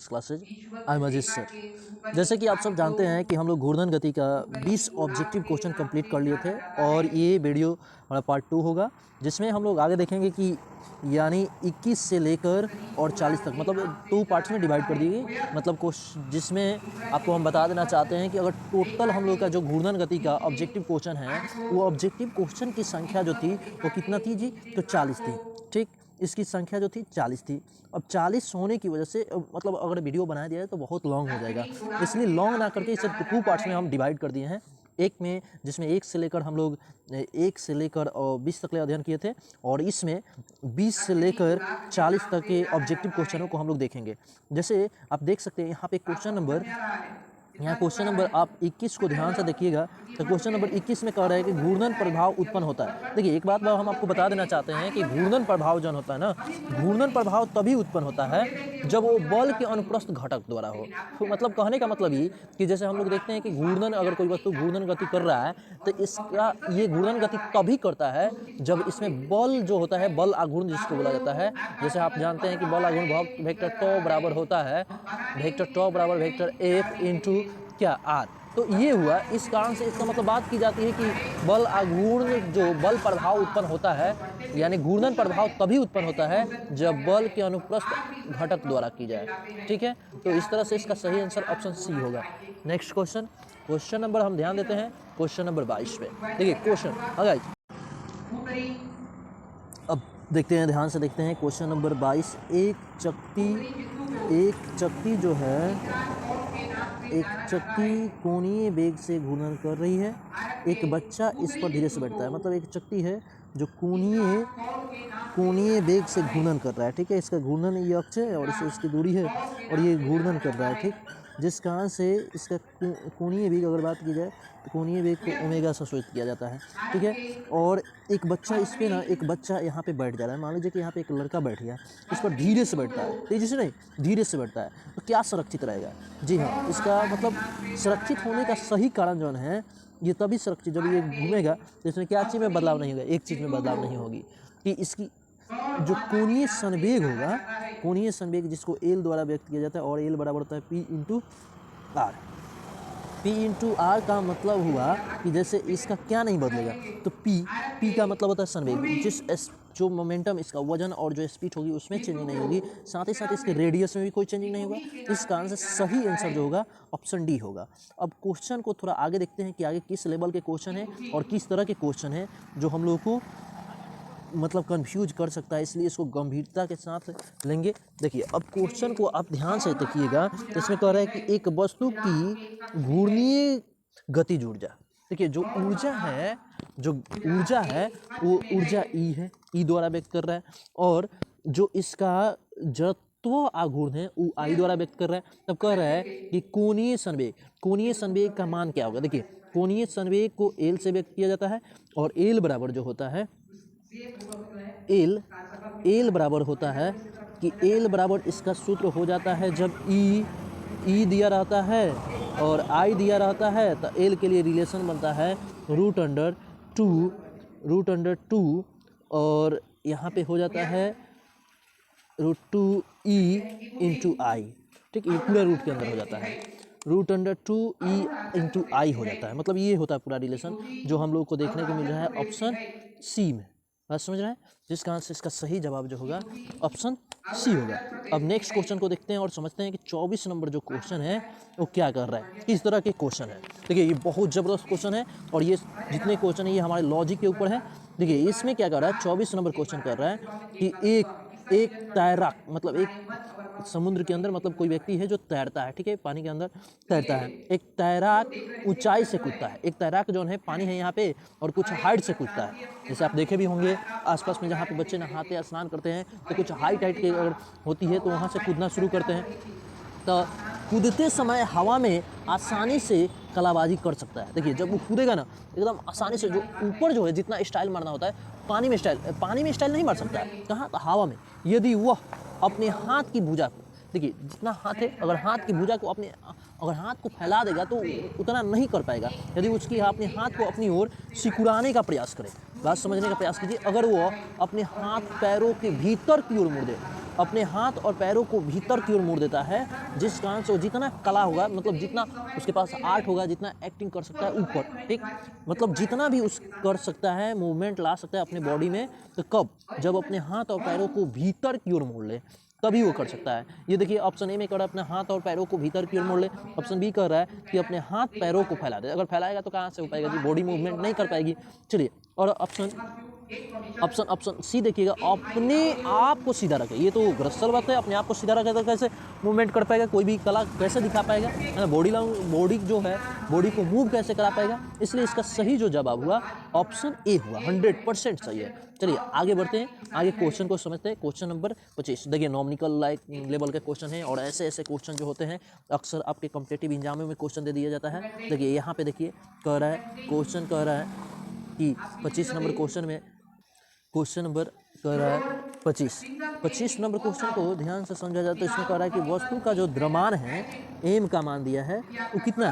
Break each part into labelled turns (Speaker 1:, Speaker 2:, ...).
Speaker 1: Next classes. I am Ajit sir. जैसे कि आप सब जानते हैं कि हम लोग घूर्णन गति का 20 ऑब्जेक्टिव क्वेश्चन कंप्लीट कर लिए थे और ये वीडियो हमारा पार्ट 2 होगा, जिसमें हम लोग आगे देखेंगे कि यानी 21 से लेकर और 40 तक, मतलब 2 पार्ट्स में डिवाइड कर दी गई। मतलब जिसमें आपको हम बता देना चाहते हैं कि अगर टोटल हम लोग का जो घूर्णन गति का ऑब्जेक्टिव क्वेश्चन है, वो ऑब्जेक्टिव क्वेश्चन की संख्या जो थी वो कितना थी जी? तो 40 थी। ठीक, इसकी संख्या जो थी 40 थी। अब 40 होने की वजह से मतलब अगर वीडियो बना दिया है तो बहुत लॉन्ग हो जाएगा, इसलिए लॉन्ग ना करके इसे 2 पार्ट्स में हम डिवाइड कर दिए हैं। एक में जिसमें 1 से लेकर हम लोग 1 से लेकर 20 तक ले अध्ययन किए थे, और इसमें 20 से लेकर 40 तक के ऑब्जेक्टिव क्वेश्चनों को हम लोग देखेंगे। जैसे आप देख सकते हैं यहाँ पे क्वेश्चन नंबर आप 21 को ध्यान से देखिएगा। तो क्वेश्चन नंबर 21 में कह रहा है कि घूर्णन प्रभाव उत्पन्न होता है। देखिए एक बात हम आपको बता देना चाहते हैं कि घूर्णन प्रभाव जो होता है ना, घूर्णन प्रभाव तभी उत्पन्न होता है जब वो बल के अनुप्रस्थ घटक द्वारा हो। तो मतलब कहने का मतलब ये कि जैसे हम लोग देखते हैं कि घूर्णन, अगर कोई वस्तु घूर्णन गति कर रहा है तो इसका ये घूर्णन गति तभी करता है जब इसमें बल जो होता है, बल आघूर्ण जिसको बोला जाता है। जैसे आप जानते हैं कि बल आघूर्ण वेक्टर टॉ बराबर होता है, वेक्टर टॉ बराबर वेक्टर एफ इंटू क्या आर। तो ये हुआ, इस कारण से इसका मतलब बात की जाती है कि बल आघूर्ण जो बल प्रभाव उत्पन्न होता है, यानी घूर्णन प्रभाव तभी उत्पन्न होता है जब बल के अनुप्रस्थ घटक द्वारा की जाए। ठीक है, तो इस तरह से इसका सही आंसर ऑप्शन सी होगा। नेक्स्ट क्वेश्चन नंबर हम ध्यान देते हैं क्वेश्चन नंबर 22 पे। देखिए क्वेश्चन, अब देखते हैं, ध्यान से देखते हैं क्वेश्चन नंबर 22। एक चक्की जो है, एक चक्की कोणीय वेग से घूर्णन कर रही है। एक बच्चा इस पर धीरे से बैठता है। मतलब एक चक्की है जो कोणीय वेग से घूर्णन कर रहा है। ठीक है, इसका घूर्णन ये अक्ष है और इसकी दूरी है और ये घूर्णन कर रहा है। ठीक, जिस कारण से इसका कोणीय वेग, अगर बात की जाए तो कोणीय वेग को ओमेगा से सूचित किया जाता है। ठीक है, और एक बच्चा इस पे ना, एक बच्चा यहाँ पे बैठ जा रहा है। मान लीजिए कि यहाँ पे एक लड़का बैठ गया, इस पर धीरे से बैठता है, तेजी से नहीं, धीरे से बैठता है, तो क्या सुरक्षित रहेगा? जी हाँ, इसका मतलब सुरक्षित होने का सही कारण जो है, ये तभी सुरक्षित जब ये घूमेगा तो इसमें क्या चीज़ में बदलाव नहीं होगा, एक चीज़ में बदलाव नहीं होगी कि इसकी जो कोणीय संवेग होगा, कोणीय संवेग जिसको एल द्वारा व्यक्त किया जाता है, और एल बराबर होता है P into R. P into R का मतलब हुआ कि जैसे इसका क्या नहीं बदलेगा, तो पी का मतलब होता है संवेग, जो मोमेंटम, इसका वजन और जो स्पीड होगी उसमें चेंजिंग नहीं होगी, साथ ही साथ इसके रेडियस में भी कोई चेंजिंग नहीं होगा। इस कारण से सही आंसर जो होगा ऑप्शन डी होगा। अब क्वेश्चन को थोड़ा आगे देखते हैं कि आगे किस लेवल के क्वेश्चन है और किस तरह के क्वेश्चन है जो हम लोग को मतलब कंफ्यूज कर सकता है, इसलिए इसको गंभीरता के साथ लेंगे। देखिए अब क्वेश्चन को आप ध्यान से देखिएगा, तो इसमें कह रहा है कि एक वस्तु की घूर्णीय गतिज ऊर्जा, देखिए जो ऊर्जा है वो ऊर्जा ई है, ई द्वारा व्यक्त कर रहा है, और जो इसका जड़त्व आघूर्ण है वो आई द्वारा व्यक्त कर रहा है। तब कह रहा है कि कोणीय संवेग का मान क्या होगा। देखिए कोणीय संवेग को एल से व्यक्त किया जाता है, और एल बराबर जो होता है, एल बराबर होता है कि एल बराबर इसका सूत्र हो जाता है जब ई दिया रहता है और आई दिया रहता है, तो एल के लिए रिलेशन बनता है रूट अंडर टू, और यहाँ पे हो जाता है √2 ई इंटू आई। ठीक, ये पूरा रूट के अंदर हो जाता है, √2 ई इंटू आई हो जाता है। मतलब ये होता है पूरा रिलेशन जो हम लोग को देखने को मिल रहा है ऑप्शन सी में। बात समझ रहे हैं, जिस कारण से इसका सही जवाब जो होगा ऑप्शन सी होगा। अब नेक्स्ट क्वेश्चन को देखते हैं और समझते हैं कि 24 नंबर जो क्वेश्चन है वो क्या कर रहा है, किस तरह के क्वेश्चन है। देखिए ये बहुत ज़बरदस्त क्वेश्चन है, और ये जितने क्वेश्चन है ये हमारे लॉजिक के ऊपर है। देखिए इसमें क्या कर रहा है, 24 नंबर क्वेश्चन कर रहा है कि एक तैराक, मतलब एक समुद्र के अंदर, मतलब कोई व्यक्ति है जो तैरता है, ठीक है, पानी के अंदर तैरता है। एक तैराक ऊंचाई से कूदता है, एक तैराक जो है पानी है यहाँ पे और कुछ हाइट से कूदता है। जैसे आप देखे भी होंगे आसपास में जहाँ पे बच्चे नहाते या स्नान करते हैं तो कुछ हाइट की अगर होती है तो वहाँ से कूदना शुरू करते हैं। तो कूदते समय हवा में आसानी से कलाबाजी कर सकता है। देखिए जब वो कूदेगा ना एकदम आसानी से, जो ऊपर जो है जितना स्टाइल मारना होता है पानी में स्टाइल नहीं मार सकता है। कहाँ? तो हवा में। यदि वह अपने हाथ की भुजा को, देखिए जितना हाथ है, अगर हाथ की भुजा को अगर हाथ को फैला देगा तो उतना नहीं कर पाएगा। यदि उसकी अपने हाथ को अपनी ओर सिकुड़ाने का प्रयास करे, बात समझने का प्रयास कीजिए, अगर वो अपने हाथ पैरों के भीतर की ओर मुड़ दे अपने हाथ और पैरों को भीतर की ओर मोड़ देता है, जिस कारण से वो जितना कला होगा, मतलब जितना उसके पास आर्ट होगा, जितना एक्टिंग कर सकता है ऊपर, ठीक, मतलब जितना भी उस कर सकता है, मूवमेंट ला सकता है अपने बॉडी में, तो कब, जब अपने हाथ और पैरों को भीतर की ओर मोड़ ले तभी वो कर सकता है। ये देखिए ऑप्शन ए में कर रहा है अपने हाथ और पैरों को भीतर की ओर मोड़ ले, ऑप्शन बी कर रहा है कि अपने हाथ पैरों को फैला दे। अगर फैलाएगा तो कहाँ से हो पाएगा जी, बॉडी मूवमेंट नहीं कर पाएगी। चलिए, और ऑप्शन ऑप्शन ऑप्शन सी देखिएगा, अपने आप को सीधा रखे। ये तो ग्रसल बात है, अपने आप को सीधा रखे तो कैसे मूवमेंट कर पाएगा, कोई भी कला कैसे दिखा पाएगा, बॉडी जो है बॉडी को मूव कैसे करा पाएगा। इसलिए इसका सही जो जवाब हुआ ऑप्शन ए हुआ, 100% सही है। चलिए आगे बढ़ते हैं, आगे क्वेश्चन को समझते हैं। क्वेश्चन नंबर 25 देखिए, नॉमिकल लाइक लेवल के क्वेश्चन है, और ऐसे ऐसे क्वेश्चन जो होते हैं अक्सर आपके कॉम्पिटिटिव एग्जामों में क्वेश्चन दे दिया जाता है। देखिए यहाँ पे देखिए कह रहा है, क्वेश्चन कह रहा है कि 25 नंबर क्वेश्चन में, क्वेश्चन नंबर कह रहा है 25 नंबर क्वेश्चन को ध्यान से समझा जाए तो इसमें कह रहा है कि वस्तु का जो द्रव्यमान है, एम का मान दिया है वो कितना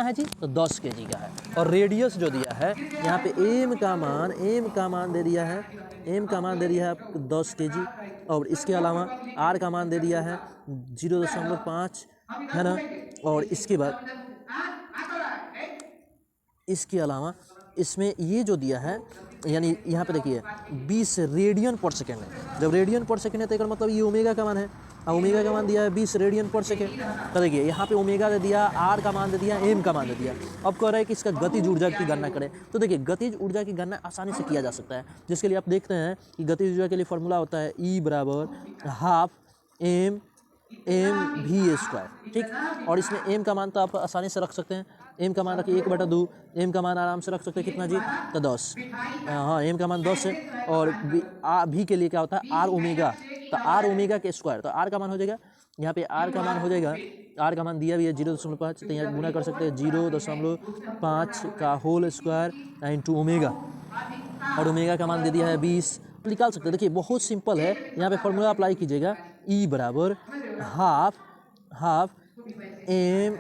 Speaker 1: है जी, तो 10 kg का है। और रेडियस जो दिया है यहाँ पे एम का मान दे दिया है, एम का मान दे दिया है आपको 10 kg, और इसके अलावा आर का मान दे दिया है 0.5 है ना। और इसके बाद इसके अलावा इसमें ये जो दिया है, यानी यहाँ पे देखिए 20 रेडियन पर सेकेंड है। जब रेडियन पर सेकेंड है तो मतलब ये ओमेगा का मान है, और ओमेगा का मान दिया है 20 रेडियन पर सेकेंड। तो देखिए यहाँ पे ओमेगा दे दिया, आर का मान दे दिया, एम का मान दे दिया। अब कह रहा है कि इसका गतिज ऊर्जा की गणना करें। तो देखिए गतिज ऊर्जा की गणना आसानी से किया जा सकता है, जिसके लिए आप देखते हैं कि गतिज ऊर्जा के लिए फॉर्मूला होता है E = हाफ mv², ठीक। और इसमें एम का मान तो आप आसानी से रख सकते हैं, एम का मान रखिए 1/2, एम का मान आराम से रख सकते हैं कितना जी, तो 10। हाँ, एम का मान 10 है। और भी के लिए क्या होता है, आर ओमेगा, तो आर ओमेगा के स्क्वायर, तो आर का मान हो जाएगा, यहाँ पे आर का मान हो जाएगा, आर का मान दिया भी है 0.5, तो यहाँ गुना कर सकते हैं 0.5 का होल स्क्वायर इंटू ओमेगा, और ओमेगा का मान दे दिया है 20, निकाल सकते हैं। देखिए बहुत सिंपल है, यहाँ पे फॉर्मूला अप्लाई कीजिएगा, E = हाफ एम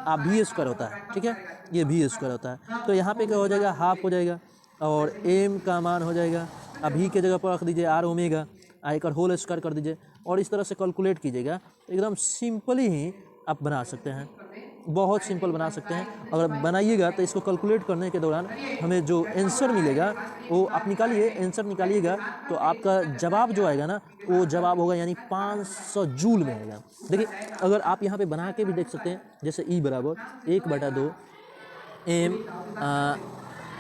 Speaker 1: v² होता है, ठीक है, ये v² होता है। तो यहाँ पे क्या हो जाएगा, हाफ हो जाएगा, और एम का मान हो जाएगा, v के जगह पर रख दीजिए आर ओमेगा, आकर होल स्क्वायर कर दीजिए, और इस तरह से कैलकुलेट कीजिएगा। एकदम सिंपली ही आप बना सकते हैं, बहुत सिंपल बना सकते हैं। अगर बनाइएगा तो इसको कैलकुलेट करने के दौरान हमें जो आंसर मिलेगा वो आप निकालिए, आंसर निकालिएगा तो आपका जवाब जो आएगा ना, वो जवाब होगा यानी 500 जूल में आएगा। देखिए अगर आप यहाँ पे बना के भी देख सकते हैं, जैसे E = 1/2 एम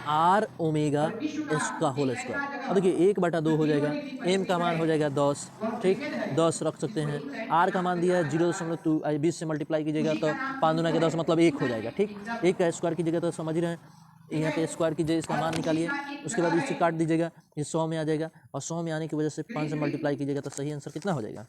Speaker 1: आर ओमेगा इसका होल स्क्वायर। अब देखिए 1/2 हो जाएगा, एम का मान हो जाएगा 10, ठीक, 10 रख सकते हैं। आर का मान दिया है 0.2, 20 से मल्टीप्लाई कीजिएगा तो 5 दूना के 10 मतलब 1 हो जाएगा, ठीक। 1 का स्क्वायर कीजिएगा तो समझ रहे हैं, यहाँ पे स्क्वायर कीजिए, इसका मान निकालिए, उसके बाद इसे काट दीजिएगा, ये 100 में आ जाएगा, और 100 में आने की वजह से 5 से मल्टीप्लाई कीजिएगा तो सही आंसर कितना हो जाएगा,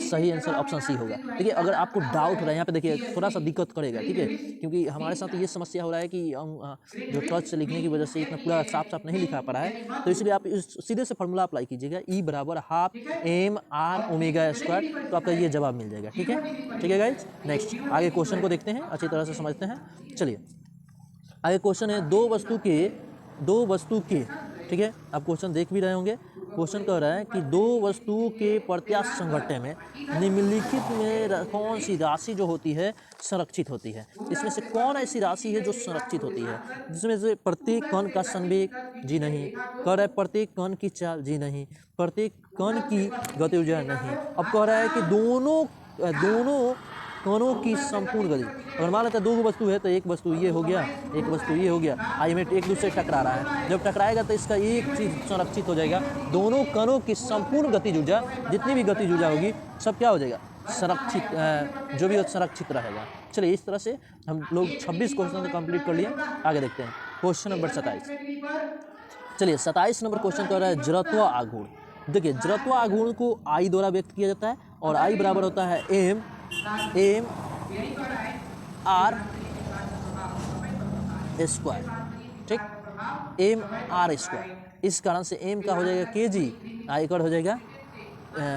Speaker 1: सही आंसर ऑप्शन सी होगा। देखिए अगर आपको डाउट हो रहा है यहाँ पे, देखिए थोड़ा सा दिक्कत करेगा, ठीक है, क्योंकि हमारे साथ ये समस्या हो रहा है कि हम जो टच से लिखने की वजह से इतना पूरा साफ साफ नहीं लिखा पा रहा है, तो इसलिए आप सीधे से फॉर्मूला अप्लाई कीजिएगा, E = half M R omega square, तो आपका ये जवाब मिल जाएगा, ठीक है गाइज। नेक्स्ट आगे क्वेश्चन को देखते हैं, अच्छी तरह से समझते हैं। चलिए आगे क्वेश्चन है, दो वस्तु के, ठीक है, आप क्वेश्चन देख भी रहे होंगे। क्वेश्चन कह रहा है कि दो वस्तुओं के प्रत्यास्थ संघटन में निम्नलिखित में कौन सी राशि जो होती है संरक्षित होती है। इसमें से कौन ऐसी राशि है जो संरक्षित होती है, जिसमें से प्रत्येक कण का संवेग, जी नहीं। कह रहा है प्रत्येक कण की चाल, जी नहीं। प्रत्येक कण की गति ऊर्जा, नहीं। अब कह रहा है कि दोनों कणों की संपूर्ण गति। अगर मान लेते हैं दो वस्तु है तो एक वस्तु ये हो गया, एक वस्तु ये हो गया, आई में एक दूसरे टकरा रहा है, जब टकराएगा तो इसका एक चीज संरक्षित हो जाएगा, दोनों कणों की संपूर्ण गतिज ऊर्जा, जितनी भी गतिज ऊर्जा होगी सब क्या हो जाएगा, संरक्षित, जो भी संरक्षित रहेगा। चलिए इस तरह से हम लोग 26 क्वेश्चन कंप्लीट कर लिए। आगे देखते हैं क्वेश्चन नंबर 27। चलिए 27 नंबर क्वेश्चन कर रहा है जड़त्व आघूर्ण। देखिए जड़त्व आघूर्ण को आई द्वारा व्यक्त किया जाता है, और आई बराबर होता है एम आर स्क्वायर, ठीक, एम आर स्क्वायर। इस कारण से एम का हो जाएगा kg, आई का हो जाएगा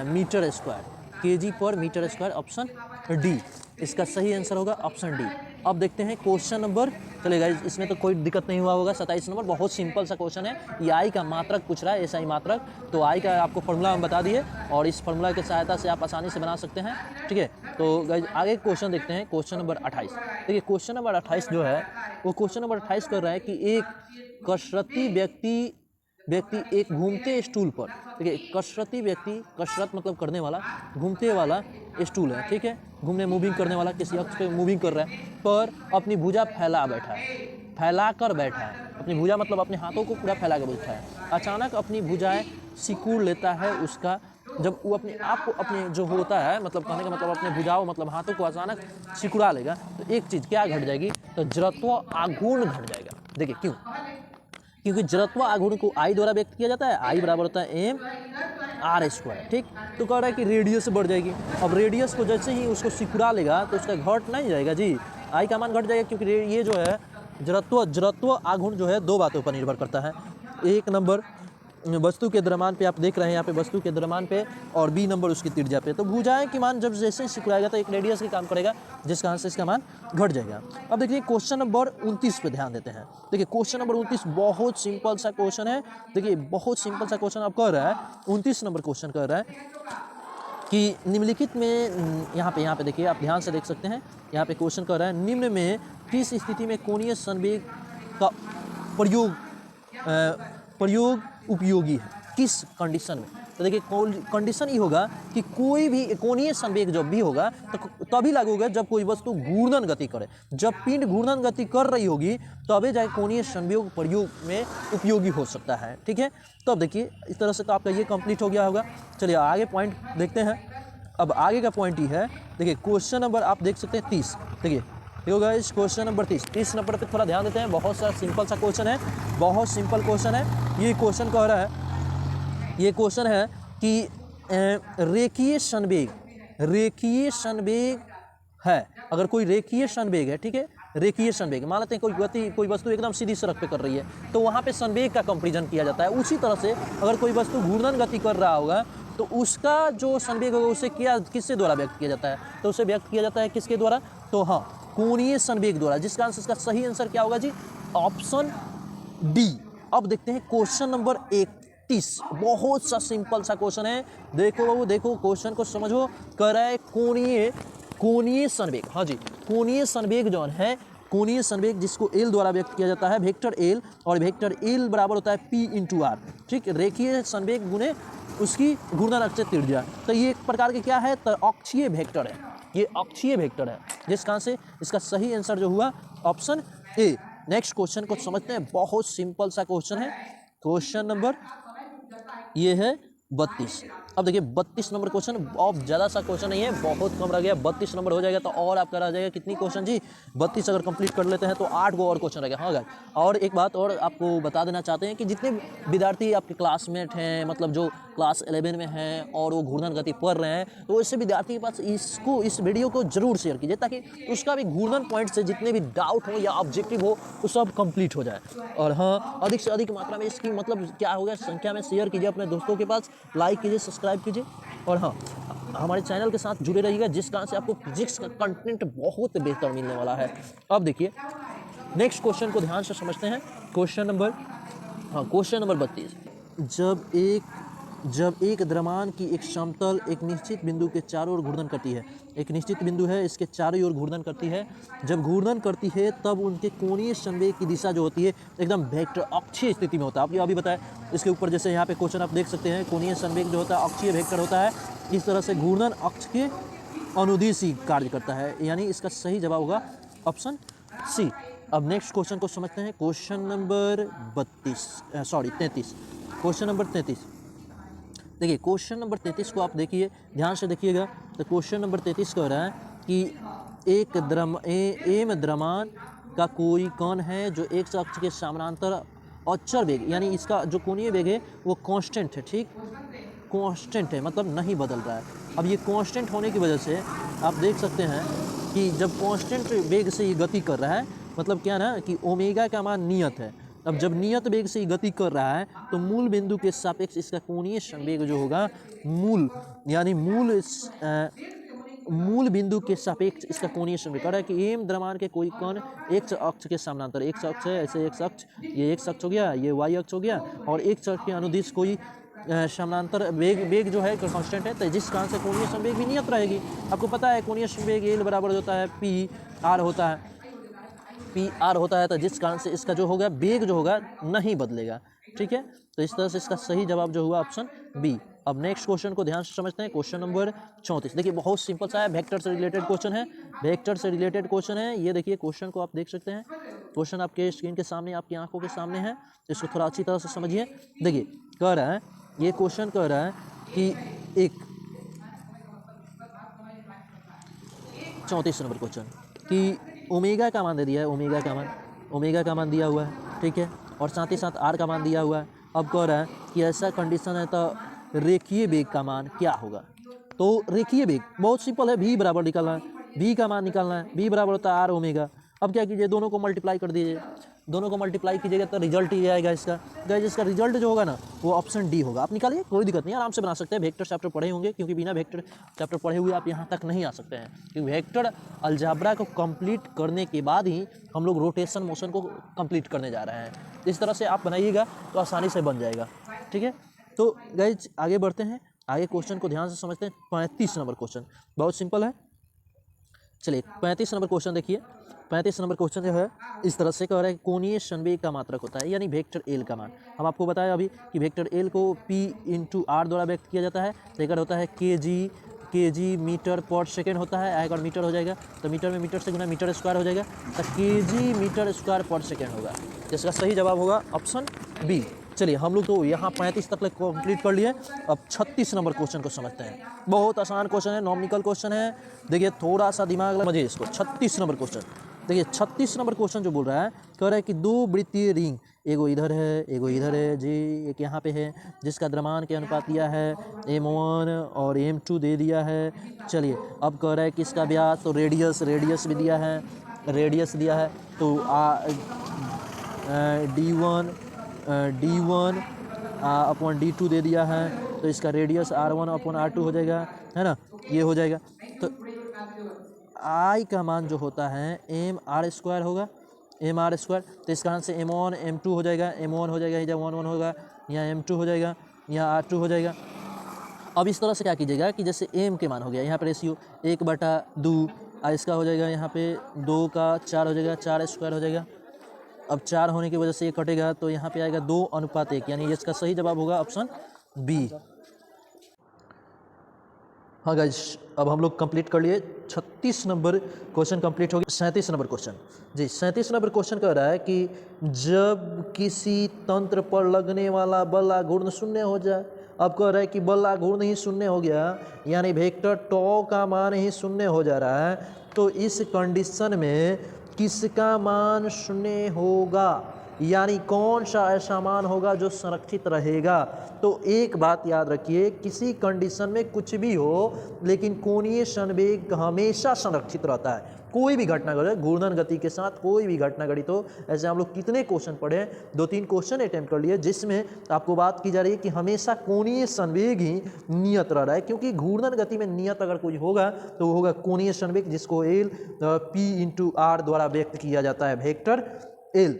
Speaker 1: मीटर स्क्वायर, kg/मीटर स्क्वायर, ऑप्शन डी इसका सही आंसर होगा, ऑप्शन डी। अब देखते हैं क्वेश्चन नंबर, चलेगा इसमें तो कोई दिक्कत नहीं हुआ होगा। 27 नंबर बहुत सिंपल सा क्वेश्चन है। ये आई का मात्रक पूछ रहा है, ऐसा ही मात्रक। तो आई का आपको फॉर्मूला हम बता दिए और इस फॉर्मूला की सहायता से आप आसानी से बना सकते हैं, ठीक है। तो गाइस आगे क्वेश्चन देखते हैं, क्वेश्चन नंबर 28। देखिए क्वेश्चन नंबर 28 जो है वो क्वेश्चन नंबर 28 कर रहा है कि एक कसरती व्यक्ति एक घूमते स्टूल पर, ठीक है, कसरती व्यक्ति, कसरत मतलब करने वाला, घूमते वाला स्टूल है, ठीक है, घूमने मूविंग करने वाला, किसी अक्ष पे मूविंग कर रहा है, पर अपनी भुजा फैला बैठा है, फैला कर बैठा है। अपनी भुजा मतलब अपने हाथों को पूरा फैला कर बैठा है। अचानक अपनी भुजाएं सिकुड़ लेता है उसका, जब वो अपने आप को अपने जो होता है, मतलब कहने का मतलब अपने भुजाओं मतलब हाथों को अचानक सिकुड़ा लेगा, तो एक चीज़ क्या घट जाएगी, तो जड़त्व आघूर्ण घट जाएगा। देखिए क्यों, क्योंकि जड़त्व आघूर्ण को आई द्वारा व्यक्त किया जाता है, आई बराबर होता है एम आर स्क्वायर, ठीक। तो कह रहा है कि रेडियस बढ़ जाएगी। अब रेडियस को जैसे ही उसको सिकुड़ा लेगा तो उसका घट नहीं जाएगा जी, आई का मान घट जाएगा, क्योंकि ये जो है जड़त्व आघूर्ण जो है दो बातों पर निर्भर करता है। एक नंबर वस्तु के द्रव्यमान पे आप देख रहे हैं यहाँ पे वस्तु के द्रव्यमान पे, और बी नंबर उसकी त्रिज्या पे। तो भुजाएं की मान जब जैसे सिकुड़ाएगा तो एक रेडियस की काम करेगा, जिसका कारण से इसका मान घट जाएगा। अब देखिए क्वेश्चन नंबर 29 पे ध्यान देते हैं। देखिए क्वेश्चन नंबर 29 बहुत सिंपल सा क्वेश्चन है। देखिए बहुत सिंपल सा क्वेश्चन आप कर रहा है, 29 नंबर क्वेश्चन कर रहा है कि निम्नलिखित में, यहाँ पे देखिए आप ध्यान से देख सकते हैं, यहाँ पे क्वेश्चन कर रहा है निम्न में किस स्थिति में कोणीय संवेग का प्रयोग उपयोगी है, किस कंडीशन में। तो देखिए कंडीशन ये होगा कि कोई भी कोणीय संवेग जब भी होगा तो तभी लागू होगा जब कोई वस्तु घूर्णन गति करे। जब पिंड घूर्णन गति कर रही होगी तभी जाके कोणीय संवेग प्रयोग में उपयोगी हो सकता है, ठीक है। तो अब देखिए इस तरह से तो आपका ये कंप्लीट हो गया होगा। चलिए आगे पॉइंट देखते हैं। अब आगे का पॉइंट ही है, देखिए क्वेश्चन नंबर आप देख सकते हैं 30। देखिए देखो गाइस क्वेश्चन नंबर 30 नंबर पे थोड़ा ध्यान देते हैं। बहुत सारा सिंपल सा क्वेश्चन है, बहुत सिंपल क्वेश्चन है। ये क्वेश्चन कह रहा है, ये क्वेश्चन है कि रेखीय संवेग है, अगर कोई रेखीय संवेग है, ठीक है, रेखीय संवेग मान लेते हैं कोई वस्तु एकदम सीधी सड़क पे कर रही है तो वहाँ पे संवेग का कंपैरिजन किया जाता है। उसी तरह से अगर कोई वस्तु घूर्णन गति कर रहा होगा तो उसका जो संवेग होगा उसे किससे द्वारा व्यक्त किया जाता है, तो उसे व्यक्त किया जाता है किसके द्वारा, तो हाँ कोणीय संवेग द्वारा, जिसका आंसर इसका सही आंसर क्या होगा जी, ऑप्शन डी। अब देखते हैं क्वेश्चन नंबर 31, बहुत सा सिंपल सा क्वेश्चन है। देखो बाबू देखो क्वेश्चन को समझो। कह रहा है कोणीय संवेग, हाँ जी कोणीय संवेग जो है, कोणीय संवेग जिसको एल द्वारा व्यक्त किया जाता है, वेक्टर एल, और वेक्टर एल बराबर होता है पी इंटू आर, ठीक। रेखीय संवेग गुने उसकी घूर्णन अक्ष त्रिज्या। तो ये एक प्रकार के क्या है, तो अक्षीय वेक्टर है, ये अक्षीय वेक्टर है, जिस कारण से इसका सही आंसर जो हुआ ऑप्शन ए। नेक्स्ट क्वेश्चन को समझते हैं, बहुत सिंपल सा क्वेश्चन है। क्वेश्चन नंबर ये है 32। अब देखिए 32 नंबर क्वेश्चन बहुत ज़्यादा सा क्वेश्चन नहीं है, बहुत कम रह गया। 32 नंबर हो जाएगा तो और आपका रह जाएगा कितनी क्वेश्चन जी, 32 अगर कंप्लीट कर लेते हैं तो 8 गो और क्वेश्चन रह गया। हाँ गाइस, और एक बात और आपको बता देना चाहते हैं कि जितने विद्यार्थी आपके क्लासमेट हैं, मतलब जो क्लास 11 में हैं और वो घूर्णन गति पढ़ रहे हैं, तो ऐसे विद्यार्थी के पास इस वीडियो को जरूर शेयर कीजिए, ताकि उसका भी घूर्णन पॉइंट से जितने भी डाउट हो या ऑब्जेक्टिव हो वो सब कंप्लीट हो जाए। और हाँ, अधिक से अधिक मात्रा में इसकी मतलब क्या होगा, संख्या में शेयर कीजिए अपने दोस्तों के पास, लाइक कीजिए, सब्सक्राइब कीजिए, और हाँ हमारे चैनल के साथ जुड़े रहिएगा, जिस कारण से आपको फिजिक्स का कंटेंट बहुत बेहतर मिलने वाला है। अब देखिए नेक्स्ट क्वेश्चन को ध्यान से समझते हैं। Question number 32। जब एक द्रव्यमान की एक समतल एक निश्चित बिंदु के चारों ओर घूर्णन करती है, एक निश्चित बिंदु है, इसके चारों ओर घूर्णन करती है, जब घूर्णन करती है तब उनके कोणीय संवेग की दिशा जो होती है एकदम वेक्टर अक्षीय स्थिति में होता है। आपको अभी बताया, इसके ऊपर जैसे यहाँ पे क्वेश्चन आप देख सकते हैं, कोणीय संवेग जो होता है अक्षीय वेक्टर होता है, इस तरह से घूर्णन अक्ष के अनुदिश ही कार्य करता है, यानी इसका सही जवाब होगा ऑप्शन सी। अब नेक्स्ट क्वेश्चन को समझते हैं। Question number 33। Question number 33। देखिए क्वेश्चन नंबर 33 को आप देखिए, ध्यान से देखिएगा। तो क्वेश्चन नंबर 33 कह रहा है कि एक द्रव्यमान का कोई कण है जो एक अक्ष के समानांतर अचर वेग, यानी इसका जो कोणीय वेग है वो कांस्टेंट है, ठीक, कांस्टेंट है, मतलब नहीं बदल रहा है। अब ये कांस्टेंट होने की वजह से आप देख सकते हैं कि जब कांस्टेंट वेग से ये गति कर रहा है, मतलब क्या ना कि ओमेगा का मान नियत है। अब जब नियत वेग से गति कर रहा है तो मूल बिंदु के सापेक्ष इसका कोणीय संवेग जो होगा मूल मूल बिंदु के सापेक्ष इसका कोणीय संवेग। कह रहा है कि एम द्रव्यमान के कोई कण एक्स अक्ष के समानांतर, एक्स अक्ष है ऐसे, एक्स अक्ष, ये एक्स अक्ष हो गया, ये वाई अक्ष हो गया, और एक्स अक्ष के अनुदिश कोई समानांतर वेग जो है कांस्टेंट है, तो जिस कारण से कोणीय संवेग भी नियत रहेगी। आपको पता है कोणीय संवेग एल बराबर होता है पी आर होता है, पी आर होता है, तो जिस कारण से इसका जो होगा वेग जो होगा नहीं बदलेगा। ठीक है, तो इस तरह से इसका सही जवाब जो हुआ ऑप्शन बी। अब नेक्स्ट क्वेश्चन को ध्यान से समझते हैं, क्वेश्चन नंबर 34। देखिए बहुत सिंपल सा है, वेक्टर से रिलेटेड क्वेश्चन है, वेक्टर से रिलेटेड क्वेश्चन है। ये देखिए क्वेश्चन को आप देख सकते हैं, क्वेश्चन आपके स्क्रीन के सामने, आपकी आंखों के सामने है, इसको थोड़ा अच्छी तरह से समझिए। देखिए कह रहा है, ये क्वेश्चन कह रहा है कि एक 34 नंबर क्वेश्चन कि ओमेगा का मान दे दिया है, ओमेगा का मान दिया हुआ है, ठीक है, और साथ ही साथ आर का मान दिया हुआ है। अब कह रहा है कि ऐसा कंडीशन है तो रेखीय वेग का मान क्या होगा। तो रेखीय वेग बहुत सिंपल है, v बराबर निकालना है, v का मान निकालना है, v बराबर होता है आर ओमेगा। अब क्या कीजिए, दोनों को मल्टीप्लाई कर दीजिए, दोनों को मल्टीप्लाई कीजिएगा तो रिजल्ट ही आएगा इसका। गाइस इसका रिजल्ट जो होगा ना वो ऑप्शन डी होगा। आप निकालिए, कोई दिक्कत नहीं, आराम से बना सकते हैं। वेक्टर चैप्टर पढ़े होंगे, क्योंकि बिना वेक्टर चैप्टर पढ़े हुए आप यहाँ तक नहीं आ सकते हैं, क्योंकि वेक्टर अलजेब्रा को कंप्लीट करने के बाद ही हम लोग रोटेशन मोशन को कंप्लीट करने जा रहे हैं। इस तरह से आप बनाइएगा तो आसानी से बन जाएगा। ठीक है, तो गाइस आगे बढ़ते हैं, आगे क्वेश्चन को ध्यान से समझते हैं। 35 नंबर क्वेश्चन बहुत सिंपल है। चलिए 35 नंबर क्वेश्चन देखिए। 35 नंबर क्वेश्चन जो है इस तरह से कह रहा है, कोणीय संवेग का मात्रक होता है, यानी वेक्टर एल का मान। हम आपको बताया अभी कि वेक्टर एल को पी इंटू आर द्वारा व्यक्त किया जाता है। लेकर होता है के जी मीटर पर सेकेंड होता है। आएगा और मीटर हो जाएगा, तो मीटर में मीटर से गुना मीटर स्क्वायर हो जाएगा, तो के जी मीटर स्क्वायर पर सेकेंड होगा। इसका सही जवाब होगा ऑप्शन बी। चलिए हम लोग तो यहाँ 35 तक कंप्लीट कर लिए। अब 36 नंबर क्वेश्चन को समझते हैं। बहुत आसान क्वेश्चन है, नॉमिकल क्वेश्चन है। देखिए थोड़ा सा दिमाग समझिए इसको। 36 नंबर क्वेश्चन देखिए, 36 नंबर क्वेश्चन जो बोल रहा है, कह रहा है कि दो वृत्तीय रिंग, एगो इधर है एगो इधर है जी, एक यहाँ पे है, जिसका द्रव्यमान के अनुपात दिया है m1 और m2 दे दिया है। चलिए अब कह रहा है कि इसका व्यास, तो रेडियस भी दिया है, रेडियस दिया है, तो d1 अपॉन d2 दे दिया है, तो इसका रेडियस r1 अपॉन r2 हो जाएगा, है ना, ये हो जाएगा। तो I का मान जो होता है एम आर स्क्वायर होगा, एम आर स्क्वायर, तो इस कारण से m1 m2 हो जाएगा, m1 हो जाएगा, यहाँ 1 1 होगा, यहाँ m2 हो जाएगा, यहाँ r2 हो जाएगा। अब इस तरह से क्या कीजिएगा कि जैसे m के मान हो गया, यहाँ पर रेशियो 1/2, इसका हो जाएगा यहाँ पे 2 का 4 हो जाएगा, 4 स्क्वायर हो जाएगा। अब 4 होने की वजह से ये कटेगा, तो यहाँ पे आएगा 2:1, यानी इसका सही जवाब होगा ऑप्शन बी। हाँ गाइस, अब हम लोग कंप्लीट कर लिए। 36 नंबर क्वेश्चन कंप्लीट हो गया। 37 नंबर क्वेश्चन जी, 37 नंबर क्वेश्चन कह रहा है कि जब किसी तंत्र पर लगने वाला बल आघूर्ण शून्य हो जाए। अब कह रहा है कि बल आघूर्ण ही शून्य हो गया, यानी वेक्टर टॉ का मान ही शून्य हो जा रहा है, तो इस कंडीशन में किसका मान शून्य होगा, यानी कौन सा ऐसा मान होगा जो संरक्षित रहेगा। तो एक बात याद रखिए, किसी कंडीशन में कुछ भी हो, लेकिन कोणीय संवेग हमेशा संरक्षित रहता है। कोई भी घटना घटे, घूर्णन गति के साथ कोई भी घटना घटित हो, ऐसे हम लोग कितने क्वेश्चन पढ़े, 2-3 क्वेश्चन अटेम्प्ट कर लिए, जिसमें आपको बात की जा रही है कि हमेशा कोणीय संवेग ही नियत रह रहा है। क्योंकि घूर्णन गति में नियत अगर कोई होगा तो वो होगा कोणीय संवेग, जिसको एल पी इंटू आर द्वारा व्यक्त किया जाता है, वेक्टर एल।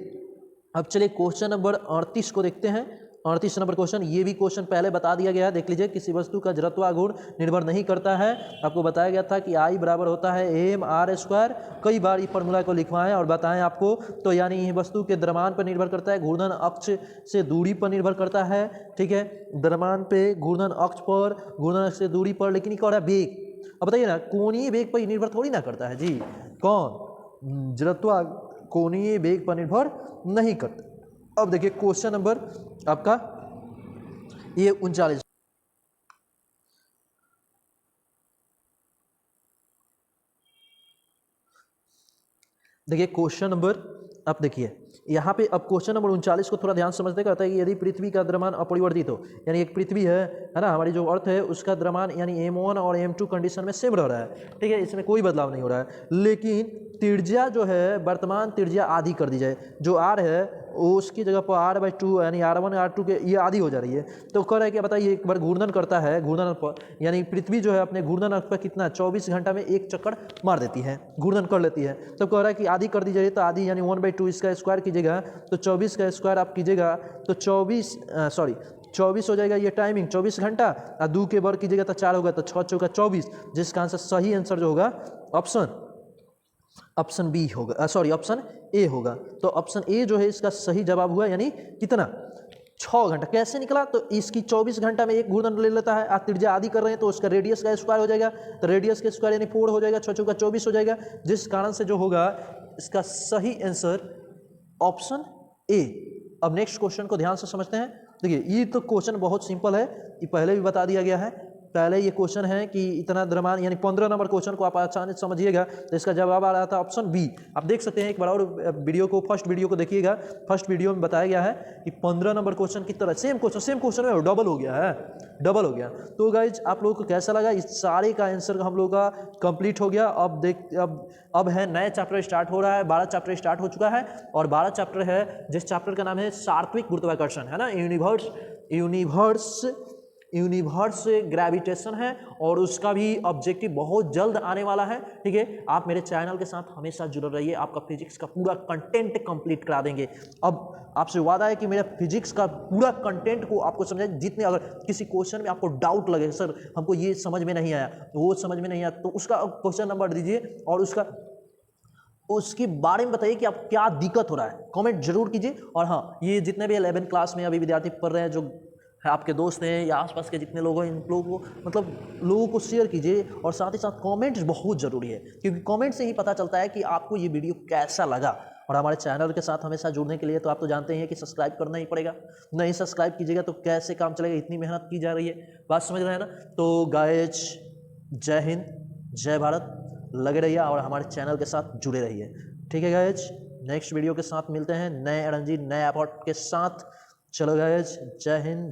Speaker 1: अब चलिए क्वेश्चन नंबर 38 को देखते हैं। 38 नंबर क्वेश्चन, ये भी क्वेश्चन पहले बता दिया गया है, देख लीजिए। किसी वस्तु का जड़त्वाघूर्ण निर्भर नहीं करता है। आपको बताया गया था कि I बराबर होता है एम आर स्क्वायर। कई बार ये फॉर्मूला को लिखवाएं और बताएं आपको। तो यानी ये वस्तु के द्रव्यमान पर निर्भर करता है, घूर्णन अक्ष से दूरी पर निर्भर करता है, ठीक है, द्रव्यमान पे, घूर्णन अक्ष पर, घूर्णन अक्ष से दूरी पर। लेकिन क्या हो रहा है, वेग। अब बताइए ना, कोणीय वेग पर निर्भर थोड़ी ना करता है जी। कौन? जड़त्वा कोणीय वेग पर निर्भर नहीं करता। अब देखिए क्वेश्चन नंबर आपका ये 39। देखिए क्वेश्चन नंबर, अब देखिए यहाँ पे, अब क्वेश्चन नंबर 39 को थोड़ा ध्यान समझते कहता है कि यदि पृथ्वी का द्रव्यमान अपरिवर्तित हो, यानी एक पृथ्वी है ना, हमारी जो अर्थ है, उसका द्रव्यमान यानी m1 और m2 कंडीशन में सेम रह रहा है, ठीक है, इसमें कोई बदलाव नहीं हो रहा है, लेकिन त्रिज्या जो है, वर्तमान त्रिज्या आधी कर दी जाए, जो r है उसकी जगह पर r/2 यानी r1 r2 के ये आधी हो जा रही है। तो कह रहा है कि बताइए एक बार घूर्णन करता है, घूर्णन पर यानी पृथ्वी जो है अपने घूर्णन अक्ष पर कितना 24 घंटा में एक चक्कर मार देती है, घूर्णन कर लेती है। तो कह रहा है कि आधी कर दी जाए, तो आधी यानी 1/2 इसका स्क्वायर कीजिएगा तो 24 का स्क्वायर आप कीजिएगा तो 24 हो जाएगा ये टाइमिंग 24 घंटा, और 2 के बर कीजिएगा तो 4 होगा, तो 6 चौका 24, जिसका आंसर सही आंसर जो होगा ऑप्शन बी होगा, सॉरी ऑप्शन ए होगा। तो ऑप्शन ए जो है इसका सही जवाब हुआ, यानी कितना 6 घंटा। कैसे निकला, तो इसकी 24 घंटा में एक घूर्णन ले लेता है, आप त्रिज्या आधी कर रहे हैं तो उसका रेडियस का स्क्वायर हो जाएगा, तो रेडियस का स्क्वायर यानी 4 हो जाएगा, 6 चौका 24 हो जाएगा, जिस कारण से जो होगा इसका सही आंसर ऑप्शन ए। अब नेक्स्ट क्वेश्चन को ध्यान से समझते हैं। देखिए ये तो क्वेश्चन बहुत सिंपल है, ये पहले भी बता दिया गया है। पहले ये क्वेश्चन है कि इतना द्रव्यमान यानी 15 नंबर क्वेश्चन को आप आसानी से समझिएगा, तो इसका जवाब आ रहा था ऑप्शन बी। आप देख सकते हैं एक बार और वीडियो को, फर्स्ट वीडियो को देखिएगा। फर्स्ट वीडियो में बताया गया है कि 15 नंबर क्वेश्चन की तरह सेम क्वेश्चन में डबल हो गया है, डबल हो गया। तो गाइज आप लोगों को कैसा लगा, इस सारे का आंसर हम लोग का कंप्लीट हो गया। अब है नया चैप्टर स्टार्ट हो रहा है, 12 चैप्टर स्टार्ट हो चुका है, और 12 चैप्टर है जिस चैप्टर का नाम है सात्विक गुरुत्वाकर्षण, है ना, यूनिवर्स ग्रेविटेशन है, और उसका भी ऑब्जेक्टिव बहुत जल्द आने वाला है। ठीक है, आप मेरे चैनल के साथ हमेशा जुड़े रहिए, आपका फिजिक्स का पूरा कंटेंट कंप्लीट करा देंगे। अब आपसे वादा है कि मेरा फिजिक्स का पूरा कंटेंट को आपको समझाए, जितने अगर किसी क्वेश्चन में आपको डाउट लगे, सर हमको ये समझ में नहीं आया, वो समझ में नहीं आया, तो उसका क्वेश्चन नंबर दीजिए और उसके बारे में बताइए कि आप क्या दिक्कत हो रहा है, कमेंट जरूर कीजिए। और हाँ, ये जितने भी 11 क्लास में अभी विद्यार्थी पढ़ रहे हैं, जो आपके दोस्त हैं या आसपास के जितने लोग हैं, इन लोगों को मतलब लोगों को शेयर कीजिए, और साथ ही साथ कमेंट्स बहुत ज़रूरी है, क्योंकि कमेंट से ही पता चलता है कि आपको ये वीडियो कैसा लगा। और हमारे चैनल के साथ हमेशा जुड़ने के लिए तो आप तो जानते हैं कि सब्सक्राइब करना ही पड़ेगा, नहीं सब्सक्राइब कीजिएगा तो कैसे काम चलेगा, इतनी मेहनत की जा रही है, बात समझ रहे हैं ना। तो गाइज जय हिंद, जय भारत, लगे रहिए और हमारे चैनल के साथ जुड़े रहिए। ठीक है गाइज, नेक्स्ट वीडियो के साथ मिलते हैं नए एनर्जी नए एफर्ट के साथ। चलो गाइज, जय हिंद।